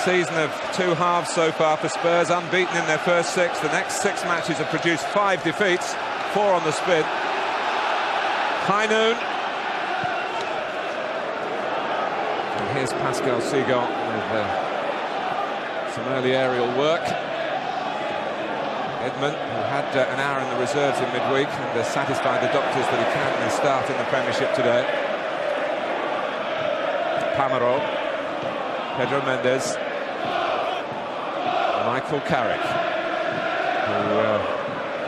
season of two halves so far for Spurs, unbeaten in their first 6. The next 6 matches have produced 5 defeats, 4 on the spin. Kanoute. And here's Pascal Cygan with some early aerial work. Edman, who had an hour in the reserves in midweek, and satisfied the doctors that he can start in the Premiership today. Pamarot, Pedro Mendes, Michael Carrick, who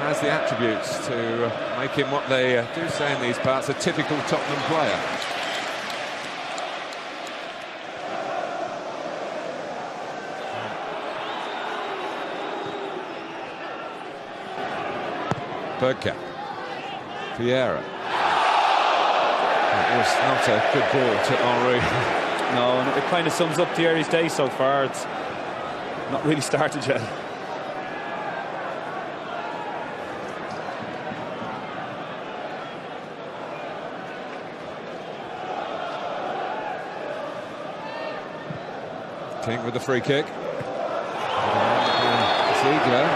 has the attributes to make him what they do say in these parts, a typical Tottenham player. Bergkamp, Vieira. That was not a good ball to Henry. No, and it kind of sums up Thierry's day so far. It's not really started yet. King with the free kick. Ziegler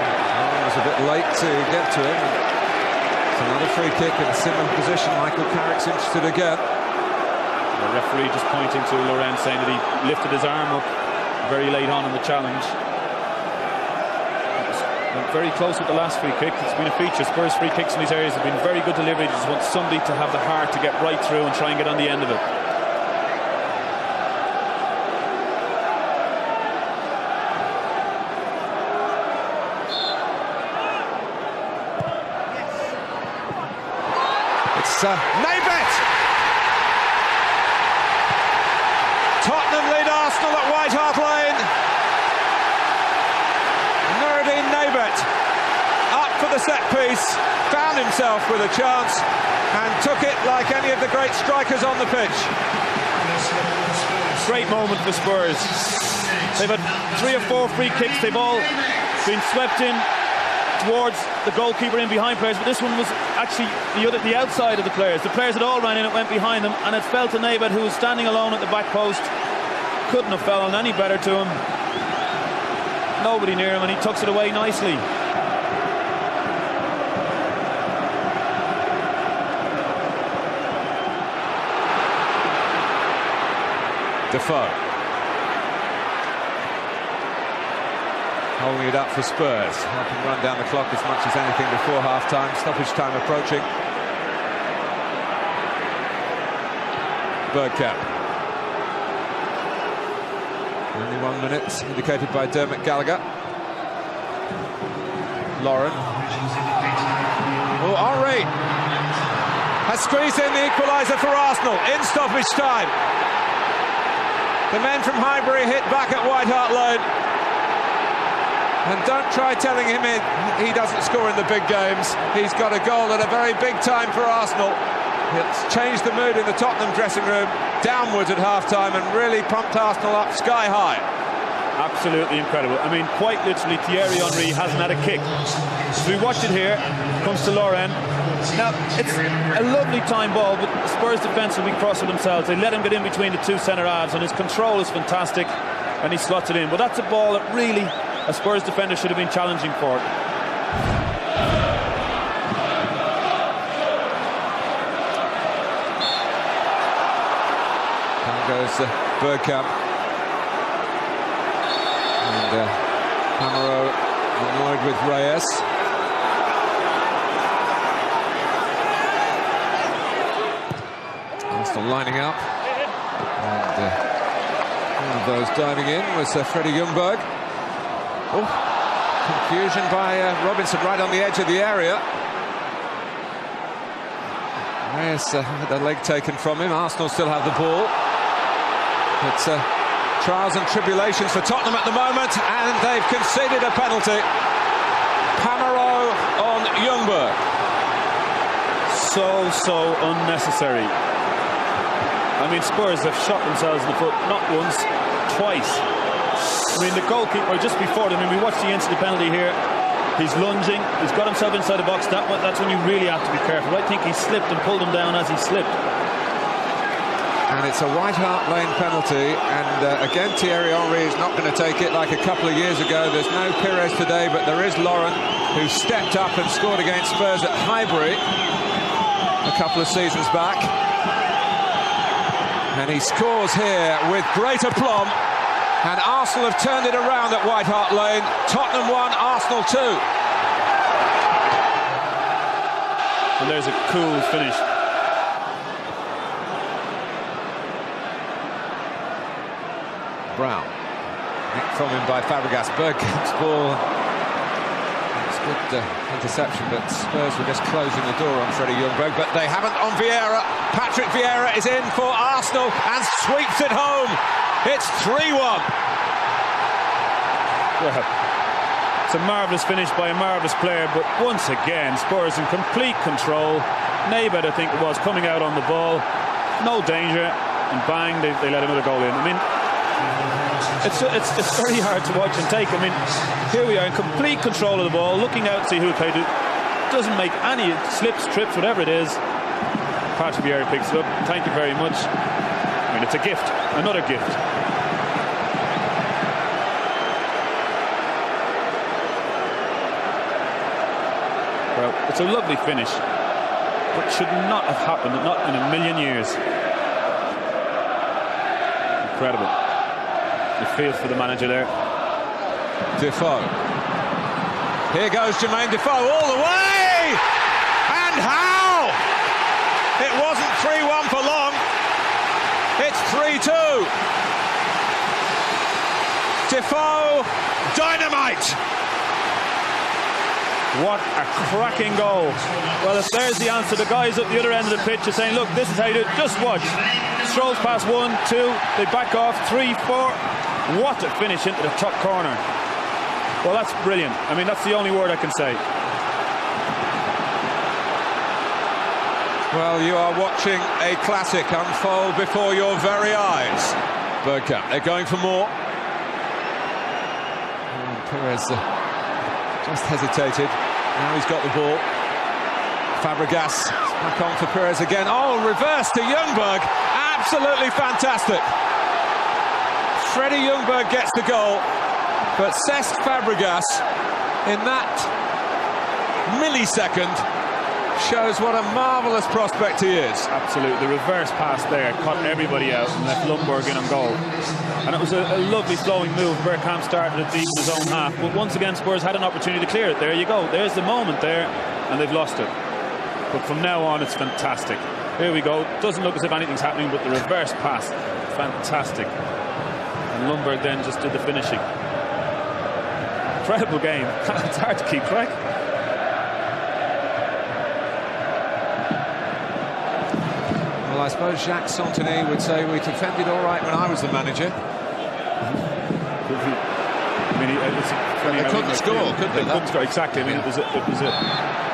was a bit late to get to him. It's another free kick in a similar position. Michael Carrick's interested again. The referee just pointing to Laurent, saying that he lifted his arm up very late on in the challenge. Went very close with the last free kick. It's been a feature. Spurs free kicks in these areas have been very good delivery. They just want somebody to have the heart to get right through and try and get on the end of it. It's Naybet! Tottenham lead Arsenal at White Hart Lane. Naybet up for the set piece, found himself with a chance and took it like any of the great strikers on the pitch. Great moment for Spurs. They've had 3 or 4 free kicks. They've all been swept in towards the goalkeeper in behind players, but this one was actually the outside of the players. The players had all ran in, it went behind them, and it fell to Naybet, who was standing alone at the back post. Couldn't have fallen any better to him. Nobody near him, and he tucks it away nicely. Defoe holding it up for Spurs, helping run down the clock as much as anything before half-time. Stoppage time approaching. Bergkamp. Only 1 minute, indicated by Dermot Gallagher. Lauren. Oh, Henry has squeezed in the equaliser for Arsenal in stoppage time. The men from Highbury hit back at White Hart Lane. And don't try telling him he doesn't score in the big games. He's got a goal at a very big time for Arsenal. It's changed the mood in the Tottenham dressing room downwards at half-time and really pumped Arsenal up sky high. Absolutely incredible. I mean, quite literally, Thierry Henry hasn't had a kick. So we watch it here, comes to Laurent. Now, it's a lovely time ball, but the Spurs defence will be cross with themselves. They let him get in between the 2 centre-halves, and his control is fantastic, and he slots it in. But that's a ball that really a Spurs defender should have been challenging for. Down goes Bergkamp. And Pamarot annoyed with Reyes. Arsenal lining up. And one of those diving in was Freddie Ljungberg. Oh, confusion by Robinson right on the edge of the area. Reyes had the leg taken from him. Arsenal still have the ball. It's trials and tribulations for Tottenham at the moment, and they've conceded a penalty. Pamarot on Ljungberg. So unnecessary. I mean, Spurs have shot themselves in the foot not once, twice. I mean, the goalkeeper just before them, I mean, we watched the instant penalty here. He's lunging, he's got himself inside the box. That's when you really have to be careful. I think he slipped and pulled him down as he slipped. And it's a White Hart Lane penalty, and again Thierry Henry is not going to take it like a couple of years ago. There's no Pires today, but there is Lauren, who stepped up and scored against Spurs at Highbury a couple of seasons back. And he scores here with great aplomb, and Arsenal have turned it around at White Hart Lane. Tottenham 1, Arsenal 2. And there's a cool finish. Brown, nicked from him by Fabregas. Bergkamp's ball. It's good interception, but Spurs were just closing the door on Freddie Ljungberg, but they haven't on Vieira. Patrick Vieira is in for Arsenal and sweeps it home. It's 3-1. Well, it's a marvellous finish by a marvellous player, but once again Spurs in complete control. Naybet, I think it was, coming out on the ball, no danger, and bang, they let another goal in. I mean, it's very hard to watch and take. I mean, here we are in complete control of the ball, looking out to see who played it. Doesn't make any slips, trips, whatever it is. Patrick Vieira picks it up. Thank you very much. I mean, it's a gift, another gift. Well, it's a lovely finish, but should not have happened, not in a million years. Incredible. It feels for the manager there. Defoe. Here goes Jermaine Defoe all the way! And how? It wasn't 3-1 for long. It's 3-2. Defoe, dynamite! What a cracking goal. Well, if there's the answer, the guys at the other end of the pitch are saying, look, this is how you do it, just watch. Strolls past 1, 2, they back off, 3, 4. What a finish into the top corner. Well, that's brilliant. I mean, that's the only word I can say. Well, you are watching a classic unfold before your very eyes. Bergkamp, they're going for more. Pires just hesitated. Now he's got the ball. Fabregas back on for Pires again. Oh, reverse to Ljungberg. Absolutely fantastic. Freddie Ljungberg gets the goal, but Cesc Fabregas, in that millisecond, shows what a marvellous prospect he is. Absolutely. The reverse pass there caught everybody out and left Ljungberg in on goal. And it was a lovely flowing move. Bergkamp started it deep in his own half, but once again Spurs had an opportunity to clear it. There you go. There's the moment there, and they've lost it. But from now on, it's fantastic. Here we go. Doesn't look as if anything's happening, but the reverse pass, fantastic. And Ljungberg then just did the finishing. Incredible game. It's hard to keep track. Well, I suppose Jacques Santini would say we defended all right when I was the manager. I mean, it's funny. They couldn't score, could they? Couldn't score, exactly. I mean, it was a,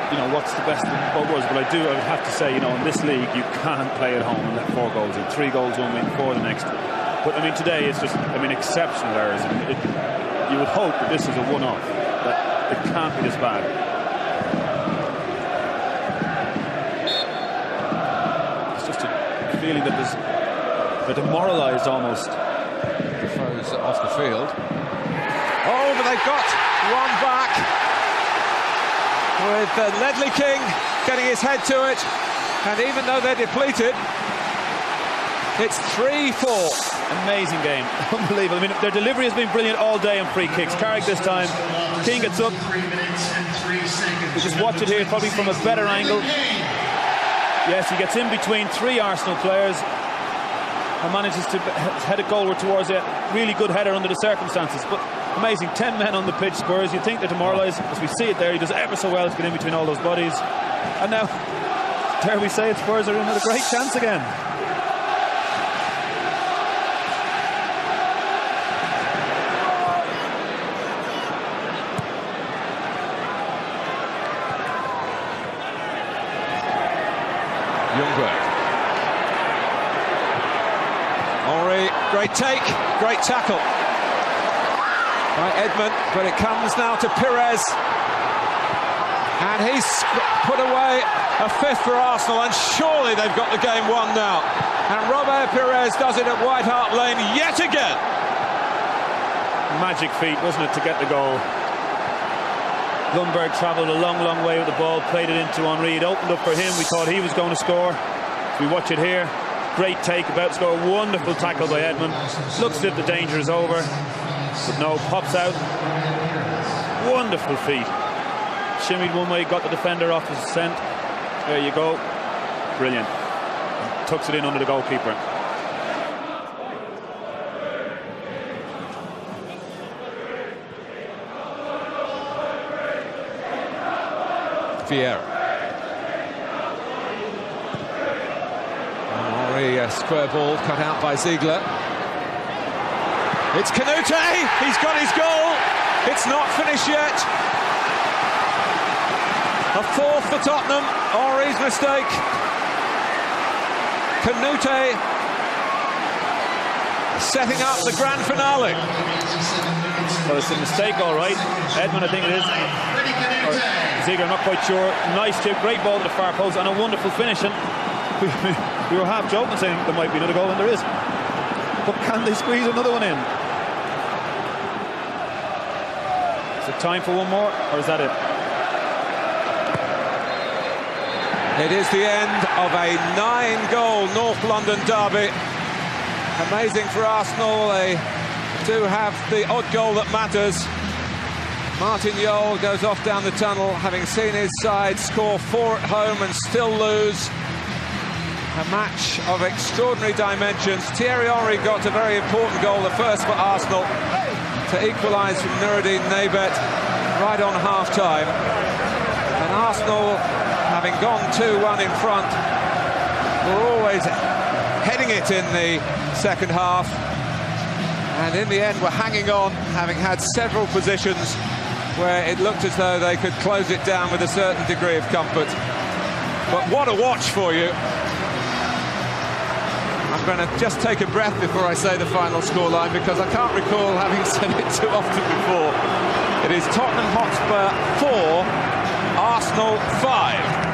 you know, what's the best of both worlds? But I would have to say, you know, in this league, you can't play at home and let 4 goals in. 3 goals, 1 win, 4 the next. But I mean, today it's just, I mean, exceptional errors. I mean, you would hope that this is a one-off, that it can't be this bad. It's just a feeling that they're demoralised almost. Defoe's off the field. Oh, but they've got one back with Ledley King getting his head to it, and even though they're depleted, it's 3-4. Amazing game. Unbelievable. I mean, their delivery has been brilliant all day on free kicks. Carrick this time. Keane gets up. We just watch it here, probably from a better angle. Yes, he gets in between 3 Arsenal players and manages to head it goalward towards a really good header under the circumstances. But amazing, 10 men on the pitch, Spurs. You'd think they're demoralised. As we see it there, he does ever so well to get in between all those bodies. And now, dare we say it, Spurs are in with a great chance again. Ljungberg. Henry, great take, great tackle by Edman, but it comes now to Pires, and he's put away a 5th for Arsenal, and surely they've got the game won now. And Robert Pires does it at White Hart Lane yet again. Magic feat, wasn't it, to get the goal? Ljungberg travelled a long, long way with the ball, played it into Henry. It opened up for him. We thought he was going to score. We watch it here. Great take, about to score. Wonderful tackle by Edman. Looks as if the danger is over, but no, pops out. Wonderful feat. Shimmied one way, got the defender off his scent. There you go. Brilliant. Tucks it in under the goalkeeper. Vieira. Henry, a square ball cut out by Ziegler. It's Kanoute. He's got his goal. It's not finished yet. A fourth for Tottenham. Henry's mistake. Kanoute setting up the grand finale. Well, it's a mistake, all right. Edman, I think it is. Or Ziegler, not quite sure. Nice chip, great ball to the far post, and a wonderful finish. And we were half joking, saying there might be another goal, and there is. But can they squeeze another one in? Is it time for one more, or is that it? It is the end of a 9-goal North London derby. Amazing for Arsenal. They do have the odd goal that matters. Martin Jol goes off down the tunnel, having seen his side score 4 at home and still lose. A match of extraordinary dimensions. Thierry Henry got a very important goal, the first for Arsenal, to equalise from Nuruddin Naybet right on half-time. And Arsenal, having gone 2-1 in front, were always heading it in the second half, and in the end were hanging on, having had several positions where it looked as though they could close it down with a certain degree of comfort. But what a watch for you. I'm going to just take a breath before I say the final scoreline, because I can't recall having said it too often before. It is Tottenham Hotspur 4, Arsenal 5.